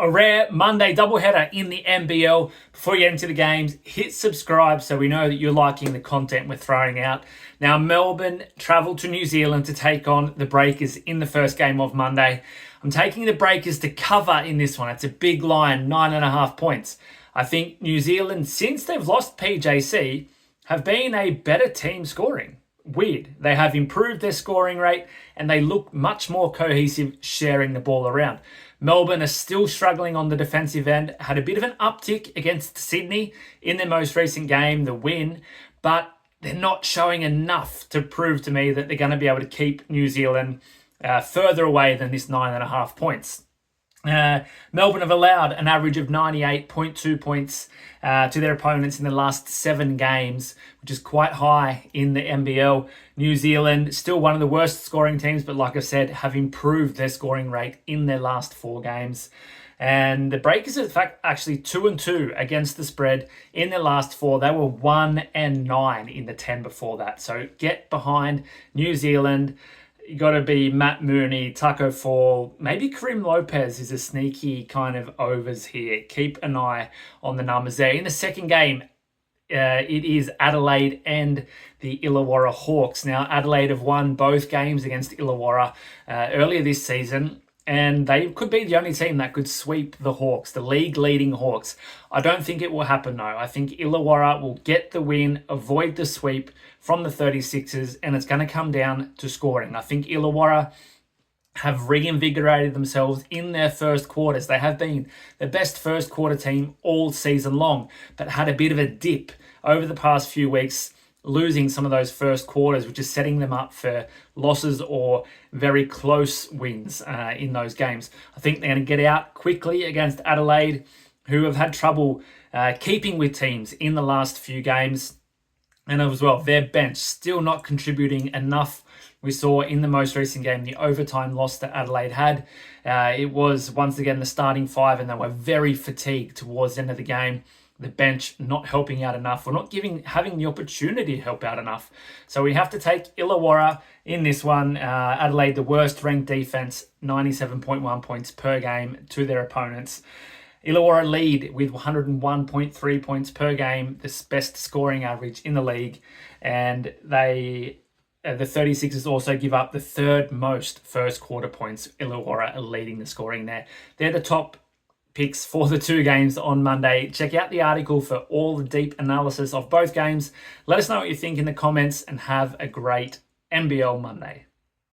A rare Monday doubleheader in the NBL. Before you get into the games, hit subscribe so we know that you're liking the content we're throwing out. Now, Melbourne travelled to New Zealand to take on the Breakers in the first game of Monday. I'm taking the Breakers to cover in this one. It's a big line, 9.5 points. I think New Zealand, since they've lost PJC, have been a better team scoring. Weird. They have improved their scoring rate and they look much more cohesive sharing the ball around. Melbourne are still struggling on the defensive end, had a bit of an uptick against Sydney in their most recent game, the win, but they're not showing enough to prove to me that they're going to be able to keep New Zealand further away than this 9.5 points. Melbourne have allowed an average of 98.2 points to their opponents in the last 7 games, which is quite high in the NBL. New Zealand, still one of the worst scoring teams, but like I said, have improved their scoring rate in their last 4 games. And the Breakers, in fact, actually 2-2 against the spread in their last 4. They were 1-9 in the 10 before that. So get behind New Zealand. You got to be Matt Mooney, Taco Fall, maybe Karim Lopez is a sneaky kind of overs here. Keep an eye on the numbers there. In the second game, it is Adelaide and the Illawarra Hawks. Now, Adelaide have won both games against Illawarra earlier this season, and they could be the only team that could sweep the Hawks, the league-leading Hawks. I don't think it will happen, though. I think Illawarra will get the win, avoid the sweep from the 36ers, and it's going to come down to scoring. I think Illawarra have reinvigorated themselves in their first quarters. They have been the best first quarter team all season long, but had a bit of a dip over the past few weeks, losing some of those first quarters, which is setting them up for losses or very close wins in those games. I think they're going to get out quickly against Adelaide, who have had trouble keeping with teams in the last few games. And as well, their bench still not contributing enough. We saw in the most recent game, the overtime loss that Adelaide had. It was once again the starting 5, and they were very fatigued towards the end of the game. The bench not helping out enough, or not having the opportunity to help out enough. So we have to take Illawarra in this one. Adelaide, the worst ranked defense, 97.1 points per game to their opponents. Illawarra lead with 101.3 points per game, the best scoring average in the league. And the 36ers also give up the 3rd most first quarter points. Illawarra are leading the scoring there. They're the top picks for the 2 games on Monday. Check out the article for all the deep analysis of both games. Let us know what you think in the comments and have a great NBL Monday.